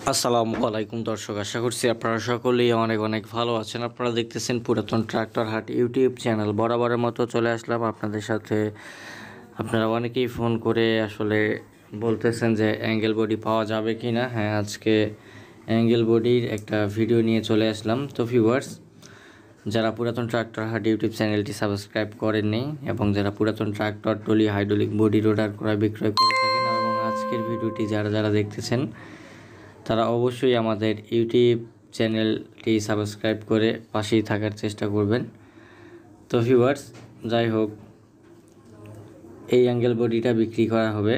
আসসালামু আলাইকুম দর্শক, আশা করছি আপনারা সকলেই অনেক অনেক ভালো আছেন। আপনারা দেখতেছেন পুরাতন ট্রাক্টর হাট ইউটিউব চ্যানেল। বরাবরের মতো চলে আসলাম আপনাদের সাথে। আপনারা অনেকেই ফোন করে আসলে বলতেছেন যে অ্যাঙ্গেল বডি পাওয়া যাবে কি না। হ্যাঁ, আজকে অ্যাঙ্গেল বডির একটা ভিডিও নিয়ে চলে আসলাম। তো ভিউয়ার্স, যারা পুরাতন ট্রাক্টর হাট ইউটিউব চ্যানেলটি সাবস্ক্রাইব করেননি এবং যারা পুরাতন ট্রাক্টর টলি হাইড্রোলিক বডি রোডার ক্রয় বিক্রয় করে থাকেন এবং আজকের ভিডিওটি যারা যারা দেখতেছেন তারা অবশ্যই আমাদের ইউটিউব চ্যানেলটি সাবস্ক্রাইব করে পাশেই থাকার চেষ্টা করবেন। তো ভিউয়ার্স, যাই হোক, এই অ্যাঙ্গেল বডিটা বিক্রি করা হবে।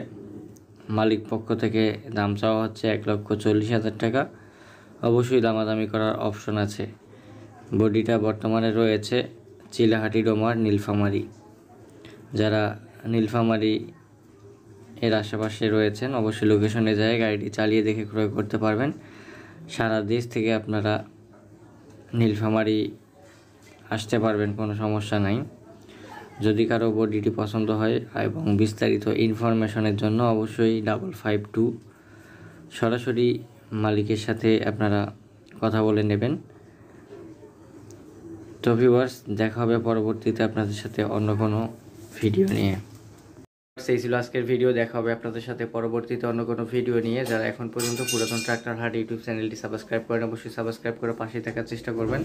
মালিক পক্ষ থেকে দাম চাওয়া হচ্ছে 1,40,000 টাকা। অবশ্যই দামাদামি করার অপশন আছে। বডিটা বর্তমানে রয়েছে চিলাহাটি ডোমার নীলফামারী। যারা নীলফামারী এর আশেপাশে রয়েছেন অবশ্যই লোকেশনে যায় গাড়িটি চালিয়ে দেখে ক্রয় করতে পারবেন। সারা দেশ থেকে আপনারা নীলফামারী আসতে পারবেন, কোনো সমস্যা নাই। যদি কারো বডিটি পছন্দ হয় এবং বিস্তারিত ইনফরমেশনের জন্য অবশ্যই 552 সরাসরি মালিকের সাথে আপনারা কথা বলে নেবেন। তো ভিউয়ার্স, দেখা হবে পরবর্তীতে আপনাদের সাথে অন্য কোনো ভিডিও নিয়ে। সেই ছিল আজকের ভিডিও। দেখা হবে আপনাদের সাথে পরবর্তীতে অন্য কোনো ভিডিও নিয়ে। যারা এখন পর্যন্ত পুরাতন ট্রাক্টর হাট ইউটিউব চ্যানেলটি সাবস্ক্রাইব করেন অবশ্যই সাবস্ক্রাইব করে পাশে থাকার চেষ্টা করবেন।